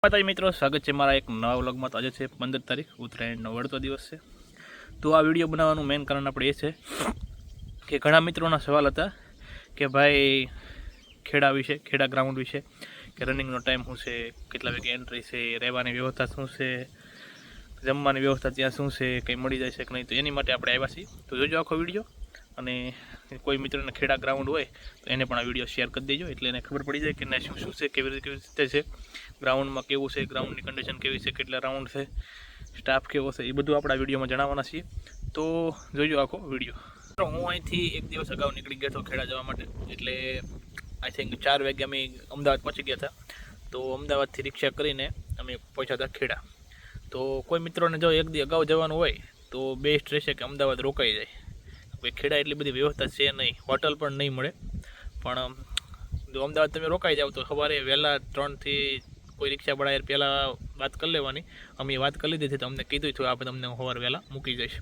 માતાજી મિત્રો, સ્વાગત છે મારા એક નવા વ્લોગમાં। તો આજે છે 15 તારીખ, ઉત્તરાયણનો વળતો દિવસ છે। તો આ વિડીયો બનાવવાનું મેઇન કારણ આપણે એ છે કે ઘણા મિત્રોના સવાલ હતા કે ભાઈ ખેડા વિશે, ખેડા ગ્રાઉન્ડ વિશે, કે રનિંગનો ટાઈમ શું છે, કેટલા વાગે એન્ટ્રી છે, રહેવાની વ્યવસ્થા શું છે, જમવાની વ્યવસ્થા ત્યાં શું છે, કંઈ મળી જાય છે કે નહીં। તો એની માટે આપણે આવ્યા છીએ। તો જોજો આખો વિડીયો, અને કોઈ મિત્રને ખેડા ગ્રાઉન્ડ હોય તો એને પણ આ વિડીયો શેર કરી દેજો, એટલે એને ખબર પડી જાય કે ના શું છે, કેવી રીતે છે, ગ્રાઉન્ડમાં કેવું છે, ગ્રાઉન્ડની કન્ડિશન કેવી છે, કેટલા રાઉન્ડ છે, સ્ટાફ કેવો છે, એ બધું આપણે આ વિડીયોમાં જણાવવાના છીએ। તો જોજો આખો વિડીયો। હું અહીંથી એક દિવસ અગાઉ નીકળી ગયો હતો ખેડા જવા માટે, એટલે આઈ થિંક 4 વાગે અમે અમદાવાદ પહોંચી ગયા હતા। તો અમદાવાદથી રિક્ષા કરીને અમે પહોંચ્યા હતા ખેડા। તો કોઈ મિત્રોને જો એક દી અગાઉ જવાનું હોય તો બેસ્ટ રહેશે કે અમદાવાદ રોકાઈ જાય। ખેડા એટલી બધી વ્યવસ્થા છે નહીં, હોટલ પણ નહીં મળે, પણ જો અમદાવાદ તમે રોકાઈ જાવ તો સવારે વહેલા 3 થી કોઈ રિક્ષાવાળાએ પહેલાં વાત કરી લેવાની। અમે વાત કરી લીધી હતી, તો અમને કીધું હતું આપણે તમને સવારે વહેલા મૂકી જઈશ।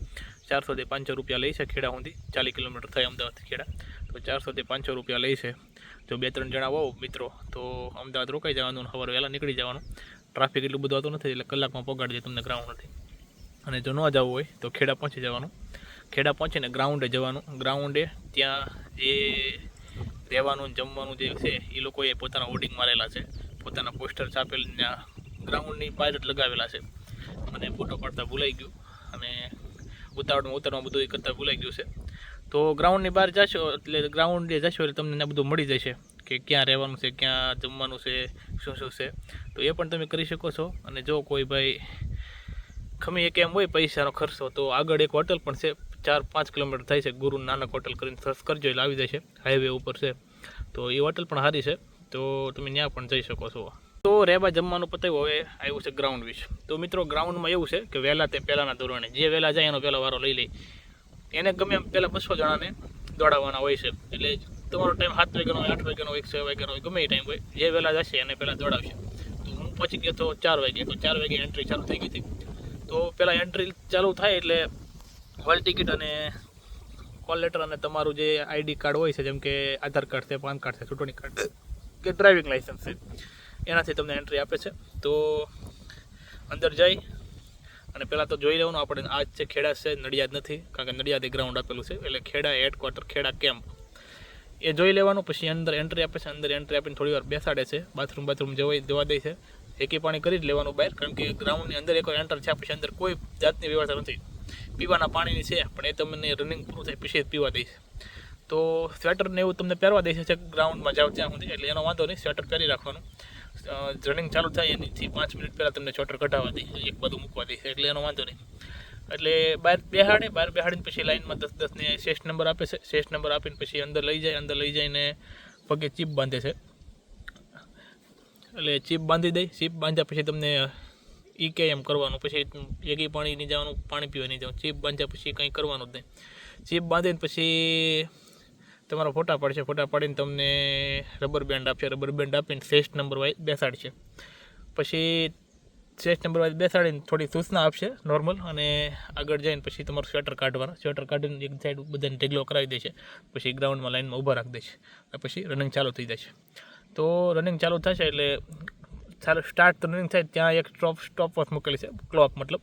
400 થી 500 રૂપિયા લઈ છે ખેડા સુધી, 40 કિલોમીટર થાય અમદાવાદથી ખેડા, તો 400 થી 500 રૂપિયા લઈ છે। જો 2-3 જણા હોવ મિત્રો તો અમદાવાદ રોકાઈ જવાનું, સવારે વહેલા નીકળી જવાનું। ટ્રાફિક એટલું બધું આવતું નથી, એટલે કલાકમાં પહોંચાડી દે તમને ગ્રાઉન્ડથી। અને જો ન જવું હોય તો ખેડા પહોંચી જવાનું। ખેડા પહોંચીને ગ્રાઉન્ડે જવાનું। ગ્રાઉન્ડે ત્યાં જે રહેવાનું જમવાનું જે છે એ લોકોએ પોતાના હોર્ડિંગ મારેલા છે, પોતાના પોસ્ટર છાપેલ ત્યાં ગ્રાઉન્ડની બહાર જ લગાવેલા છે। મને ફોટો પાડતા ભૂલાઈ ગયું, અને ઉતારવામાં બધું એ કરતાં ભૂલાઈ ગયું છે। તો ગ્રાઉન્ડની બહાર જશો એટલે ગ્રાઉન્ડે જશો એટલે તમને બધું મળી જશે કે ક્યાં રહેવાનું છે, ક્યાં જમવાનું છે, શું શું છે। તો એ પણ તમે કરી શકો છો। અને જો કોઈ ભાઈ ખમી એક એમ હોય પૈસાનો ખર્ચો, તો આગળ એક હોટલ પણ છે, 4-5 કિલોમીટર થાય છે, ગુરુ નાનક હોટલ કરીને સર્ચ કરજો એટલે આવી જશે, હાઈવે ઉપર છે। તો એ હોટલ પણ સારી છે, તો તમે ત્યાં પણ જઈ શકો છો। તો રહેવા જમવાનું પતાવ્યું, હવે આવ્યું છે ગ્રાઉન્ડ વિશે। તો મિત્રો ગ્રાઉન્ડમાં એવું છે કે વહેલા તે પહેલાંના ધોરણે જે વહેલા જાય એનો પહેલો વારો લઈ લે। એને ગમે એમ પહેલાં 200 જણાને દોડાવવાના હોય છે, એટલે તમારો ટાઈમ 7 વાગ્યાનો હોય, 8 વાગ્યાનો હોય, 6 વાગ્યાનો હોય, ગમે એ ટાઈમ હોય, જે વહેલા જશે એને પહેલાં દોડાવશે। તો હું પહોંચી ગયો તો 4 વાગે, તો 4 વાગે એન્ટ્રી ચાલુ થઈ ગઈ હતી। તો પહેલાં એન્ટ્રી ચાલુ થાય એટલે હોલ ટિકિટ અને કોલ લેટર અને તમારું જે આઈડી કાર્ડ હોય છે, જેમ કે આધાર કાર્ડ છે, પાન કાર્ડ છે, ચૂંટણી કાર્ડ કે ડ્રાઇવિંગ લાઇસન્સ છે, એનાથી તમને એન્ટ્રી આપે છે। તો અંદર જઈ અને પહેલાં તો જોઈ લેવાનું આપણે આજ છે ખેડા છે, નડિયાદ નથી, કારણ કે નડિયાદ ગ્રાઉન્ડ આપેલું છે, એટલે ખેડા હેડક્વાર્ટર, ખેડા કેમ્પ એ જોઈ લેવાનું। પછી અંદર એન્ટ્રી આપે છે, અંદર એન્ટ્રી આપીને થોડી વાર બેસાડે છે, બાથરૂમ જવા દે છે, એકી પાણી કરી જ લેવાનું બહાર, કારણ કે ગ્રાઉન્ડની અંદર એક એન્ટર થયા પછી અંદર કોઈ જાતની વ્યવસ્થા નથી। પીવાના પાણીની છે, પણ એ તમને રનિંગ પૂરું થાય પછી જ પીવા દે છે। તો સ્વેટર ને એવું તમને પહેરવા દે છે ગ્રાઉન્ડમાં જાઓ ત્યાં સુધી, એટલે એનો વાંધો નહીં, સ્વેટર પહેરી રાખવાનું। રનિંગ ચાલુ થાય એનીથી 5 મિનિટ પહેલાં તમને સ્વેટર કઢાવવા દે, એક બાજુ મૂકવા દે છે, એટલે એનો વાંધો નહીં। એટલે બહાર બેહાડીને પછી લાઇનમાં 10-10 ને શેષ નંબર આપે છે, શેષ નંબર આપીને પછી અંદર લઈ જઈને પગે ચીપ બાંધે છે, એટલે ચીપ બાંધી દઈ, ચીપ બાંધ્યા પછી તમને એ કે એમ કરવાનું, પછી એકી પાણી નહીં જવાનું, પાણી પીવા નહીં જવાનું, ચીપ બાંધ્યા પછી કંઈ કરવાનું જ નહીં। ચીપ બાંધીને પછી તમારા ફોટા પાડશે, ફોટા પાડીને તમને રબર બેન્ડ આપશે, રબર બેન્ડ આપીને શેષ નંબર વાઇઝ બેસાડશે। પછી શેષ નંબર વાઇઝ બેસાડીને થોડી સૂચના આપશે નોર્મલ, અને આગળ જઈને પછી તમારું સ્વેટર કાઢવાનું, સ્વેટર કાઢીને એક સાઈડ બધાને ઢેગલો કરાવી દેશે, પછી ગ્રાઉન્ડમાં લાઇનમાં ઊભા રાખી દેશે, પછી રનિંગ ચાલુ થઈ જશે। તો રનિંગ ચાલુ થશે એટલે ચાલો સ્ટાર્ટ તો રનિંગ થાય, ત્યાં એક સ્ટોપ વોચ મૂકેલી છે, ક્લોક મતલબ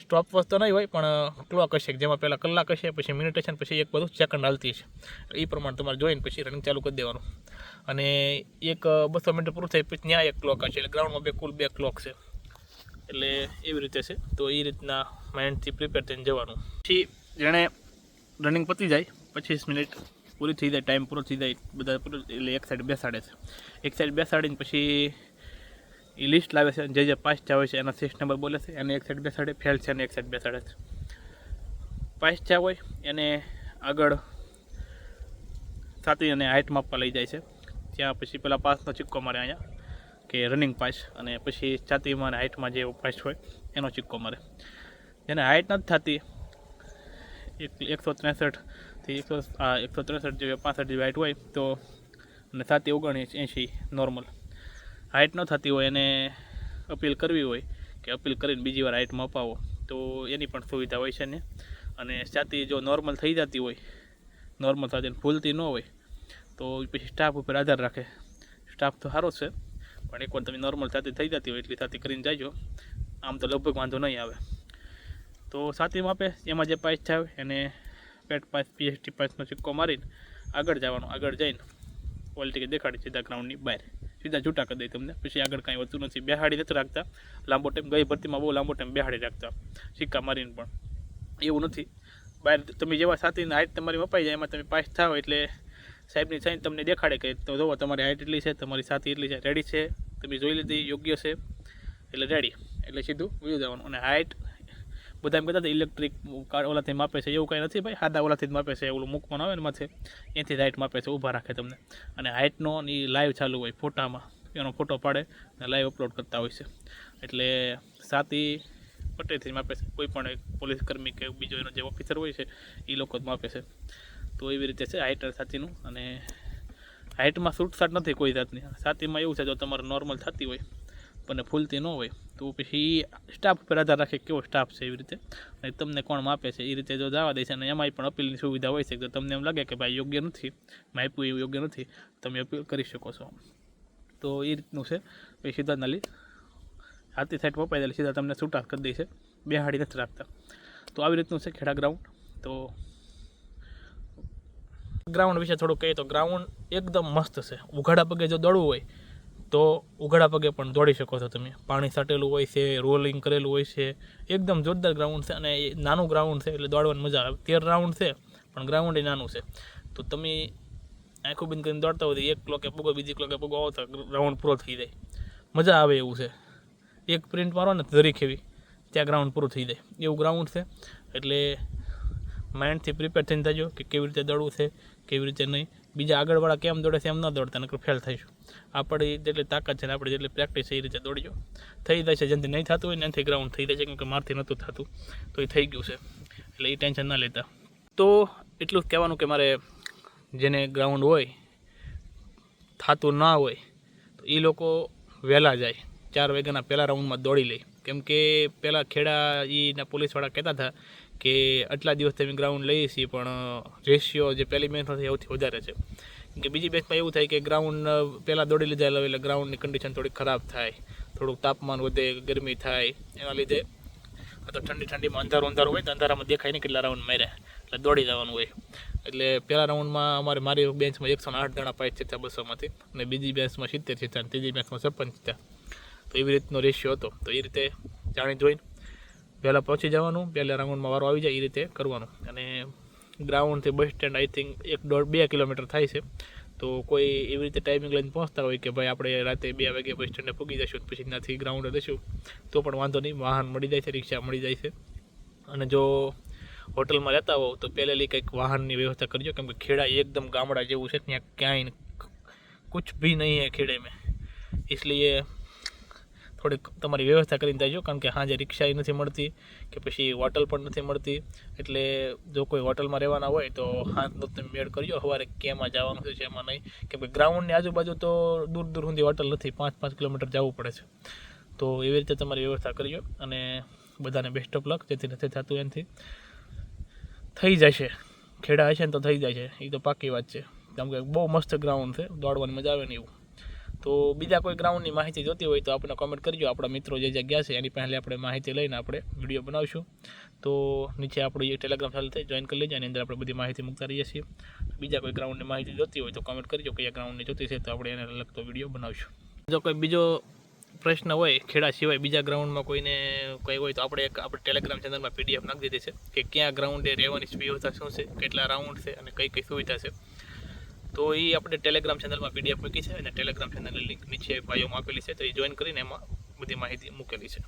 સ્ટોપ વોચ તો નહીં હોય પણ ક્લોક હશે, જેમાં પહેલાં કલાક હશે, પછી મિનિટ હશે, પછી એક બધું સેકન્ડ હાલતી હશે, એ પ્રમાણે તમારે જોઈને પછી રનિંગ ચાલુ કરી દેવાનું। અને એક 200 મીટર પૂરું થાય પછી ત્યાં એક ક્લોક હશે, એટલે ગ્રાઉન્ડમાં કુલ 2 ક્લોક છે, એટલે એવી રીતે છે। તો એ રીતના માઇન્ડથી પ્રિપેર થઈને જવાનું। પછી જેણે રનિંગ પતી જાય 25 મિનિટ પૂરી થઈ જાય, ટાઈમ પૂરો થઈ જાય બધા પૂરું, એટલે એક સાઈડ બેસાડે છે, એક સાઈડ બેસાડીને પછી એ લિસ્ટ લાવે છે, જે પાસ થયા હોય છે એના 6 નંબર બોલે છે, એને એક સાઈડ બેસાડે, ફેલ છે એને એક સાઈડ બેસાડે છે। પાસ થયા હોય એને આગળ છાતી અને હાઇટ માપવા લઈ જાય છે, ત્યાં પછી પેલા પાસનો સિક્કો મારે અહીંયા કે રનિંગ પાસ, અને પછી છાતીમાં અને હાઇટમાં જે પાસ હોય એનો સિક્કો મારે। જેને હાઇટ નથી થતી 163 થી 163 જેવી 65 જેવી હાઇટ હોય તો, અને છાતી 79 નોર્મલ, હાઇટ ન થતી હોય એને અપીલ કરવી હોય કે અપીલ કરીને બીજી વાર હાઇટમાં અપાવો તો એની પણ સુવિધા હોય છે ને। અને છાતી જો નોર્મલ થઈ જતી હોય, નોર્મલ થતી ભૂલતી ન હોય તો પછી સ્ટાફ ઉપર આધાર રાખે। સ્ટાફ તો સારો છે, પણ એકવાર તમે નોર્મલ છાતી થઈ જતી હોય એટલી છાતી કરીને જાજો, આમ તો લગભગ વાંધો નહીં આવે. તો છાતી માપે એમાં જે પાઇસ થાય એને પેટ પાઇસ પીએસટી પાઇસનો સિક્કો મારીને આગળ જવાનું. આગળ જઈને ઓલ ટિકિટ દેખાડી સીધા ગ્રાઉન્ડની બહાર સીધા છૂટા કરી દઈ તમને. પછી આગળ કાંઈ હોતું નથી. બેહાડી નથી રાખતા લાંબો ટાઈમ. ગઈ ભરતીમાં બહુ લાંબો ટાઈમ બેહાડી રાખતા સિક્કા મારીને, પણ એવું નથી. બહાર તમે જેવા છાતીની હાઇટ તમારી મપાઈ જાય એમાં તમે પાસ થાવ એટલે સાહેબની સાઈન તમને દેખાડે કે તો જોવો તમારી હાઇટ એટલી છે, તમારી છાતી એટલી છે, રેડી છે, તમે જોઈ લીધી યોગ્ય છે એટલે રેડી, એટલે સીધું વયું જવાનું. અને હાઇટ બધા એમ કહેતા હતા ઇલેક્ટ્રિક ઓલાથી માપે છે, એવું કંઈ નથી ભાઈ. સાદા ઓલાથી જ માપે છે. ઓલું મૂકવાનું આવે ને માથે એથી હાઇટ માપે છે, ઊભા રાખે તમને. અને હાઇટનો એ લાઈવ ચાલુ હોય ફોટામાં, એનો ફોટો પાડે અને લાઈવ અપલોડ કરતા હોય છે. એટલે છાતી પટેથી માપે છે. કોઈ પણ પોલીસ કર્મી કે બીજો એનો જે ઓફિસર હોય છે એ લોકો જ માપે છે. તો એવી રીતે છે હાઇટ છાતીનું. અને હાઇટમાં છૂટછાટ નથી કોઈ જાતની. છાતીમાં એવું છે જો તમારે નોર્મલ થતી હોય પણ ફૂલતી ન હોય તો પછી સ્ટાફ ઉપર આધાર રાખે કેવો સ્ટાફ છે એવી રીતે, અને તમને કોણ માપે છે એ રીતે જો જવા દે છે. અને એમાંય પણ અપીલની સુવિધા હોય છે. જો તમને એમ લાગે કે ભાઈ યોગ્ય નથી, માપ્યું એવું યોગ્ય નથી, તમે અપીલ કરી શકો છો. તો એ રીતનું છે. પછી સીધા નાલી હાથી સાઈડ પપાઈ દે સીધા તમને છૂટા કરી દે છે, બેહાડી નથી રાખતા. તો આવી રીતનું છે ખેડા ગ્રાઉન્ડ. તો ગ્રાઉન્ડ વિશે થોડુંક કહીએ તો ગ્રાઉન્ડ એકદમ મસ્ત છે. ઉઘાડા પગે જો દોડવું હોય તો ઉઘાડા પગે પણ દોડી શકો છો તમે. પાણી છાંટેલું હોય છે, રોલિંગ કરેલું હોય છે, એકદમ જોરદાર ગ્રાઉન્ડ છે. અને નાનું ગ્રાઉન્ડ છે એટલે દોડવાની મજા આવે. 13 રાઉન્ડ છે પણ ગ્રાઉન્ડ એ નાનું છે. તો તમે આંખો બંધ કરીને દોડતા હોય તો એક ક્લોકે પૂગો, બીજી ક્લોકે પૂગો આવો તો રાઉન્ડ પૂરો થઈ જાય. મજા આવે એવું છે. એક પ્રિન્ટ મારો ને ધરી ખેવી ત્યાં ગ્રાઉન્ડ પૂરું થઈ જાય એવું ગ્રાઉન્ડ છે. એટલે માઇન્ડથી પ્રિપેર થઈને થજો કે કેવી રીતે દોડવું છે, કેવી રીતે નહીં. બીજા આગળવાળા કેમ દોડે છે એમ ન દોડતા, નકર ફેલ થઈશું. આપણી જેટલી તાકાત છે ને આપણી જેટલી પ્રેક્ટિસ છે એ રીતે દોડજો. થઈ જાય છે. જેનાથી નહીં થતું હોય ને એનાથી ગ્રાઉન્ડ થઈ જાય છે, કેમ કે મારથી નહોતું થતું તો એ થઈ ગયું છે. એટલે એ ટેન્શન ના લેતા. તો એટલું જ કહેવાનું કે મારે જેને ગ્રાઉન્ડ હોય થતું ના હોય તો એ લોકો વહેલા જાય, 4 વાગ્યાના પહેલાં રાઉન્ડમાં દોડી લે. કેમ કે પહેલાં ખેડા એના પોલીસવાળા કહેતા હતા કે આટલા દિવસ તમે ગ્રાઉન્ડ લઈએ છીએ પણ રેશિયો જે પહેલી મેચમાં થાય સૌથી વધારે છે. કેમ કે બીજી મેચમાં એવું થાય કે ગ્રાઉન્ડ પહેલાં દોડી લીધા એટલે ગ્રાઉન્ડની કન્ડિશન થોડી ખરાબ થાય, થોડુંક તાપમાન વધે, ગરમી થાય. એના લીધે આ તો ઠંડીમાં અંધારું હોય તો અંધારામાં દેખાય નહીં કેટલા રાઉન્ડ માર્યા, એટલે દોડી જવાનું હોય. એટલે પહેલા રાઉન્ડમાં મારી બેન્ચમાં 108 દાણા પાઇસ થયા 200માંથી, અને બીજી બેન્ચમાં 70 થયા, ત્રીજી બેન્ચમાં 56 થયા. તો એવી રીતનો રેશિયો હતો. તો એ રીતે જાણી જોઈને પહેલાં પહોંચી જવાનું, પહેલા રાઉન્ડમાં વારો આવી જાય એ રીતે કરવાનું. અને ગ્રાઉન્ડથી bus stand I think 1.5-2 kilometre થાય છે. તો કોઈ એવી રીતે ટાઈમિંગ લઈને પહોંચતા હોય કે ભાઈ આપણે રાતે 2 વાગે બસ સ્ટેન્ડે પૂગી જઈશું પછી ત્યાંથી ગ્રાઉન્ડે જઈશું તો પણ વાંધો નહીં, વાહન મળી જાય છે, રિક્ષા મળી જાય છે. અને જો હોટલમાં રહેતા હોવ તો પહેલેથી કંઈક વાહનની વ્યવસ્થા કરજો, કેમ કે ખેડા એકદમ ગામડા જેવું છે. ત્યાં ક્યાંય કુછ ભી નહીં હે ખેડે મેં, इसलिए થોડીક તમારી વ્યવસ્થા કરીને જાજો. કારણ કે સાંજે રિક્ષા નથી મળતી કે પછી હોટલ પણ નથી મળતી. એટલે જો કોઈ હોટલમાં રહેવાના હોય તો સાંજનો તમે મેળ કરજો. સવારે કેમાં જવાનું છે એમાં નહીં, કેમ કે ગ્રાઉન્ડની આજુબાજુ તો દૂર સુધી હોટલ નથી, 5-5 કિલોમીટર જવું પડે છે. તો એવી રીતે તમારી વ્યવસ્થા કરજો. અને બધાને બેસ્ટ ઓફ લક. જેથી નથી થતું એનાથી થઈ જશે. ખેડા હશે ને તો થઈ જાય છે, એ તો પાકી વાત છે. કેમ કે બહુ મસ્ત ગ્રાઉન્ડ છે, દોડવાની મજા આવે ને એવું. તો બીજા કોઈ ગ્રાઉન્ડની માહિતી જોતી હોય તો આપણે કોમેન્ટ કરજો. આપણા મિત્રો જે જગ્યા છે એની પહેલાં આપણે માહિતી લઈને આપણે વિડીયો બનાવીશું. તો નીચે આપણી ટેલિગ્રામ ચેનલ થઈ જોઈન કરી લેજો, એની અંદર આપણે બધી માહિતી મૂકતા રહીએ છીએ. બીજા કોઈ ગ્રાઉન્ડની માહિતી જોતી હોય તો કોમેન્ટ કરજો કયા ગ્રાઉન્ડની જોતી છે, તો આપણે એને લગતો વિડીયો બનાવીશું. જો કોઈ બીજો પ્રશ્ન હોય ખેડા સિવાય બીજા ગ્રાઉન્ડમાં કોઈને કંઈ હોય તો આપણે ટેલિગ્રામ ચેનલમાં PDF નાખી દીધી છે કે ક્યાં ગ્રાઉન્ડે રહેવાની વ્યવસ્થા શું છે, કેટલા રાઉન્ડ છે અને કઈ સુવિધા છે. તો એ આપણે ટેલિગ્રામ ચેનલમાં PDF મૂકી છે, અને ટેલિગ્રામ ચેનલની લિંક નીચે બાયોમાં આપેલી છે. તો એ જોઈન કરીને એમાં બધી માહિતી મૂકેલી છે.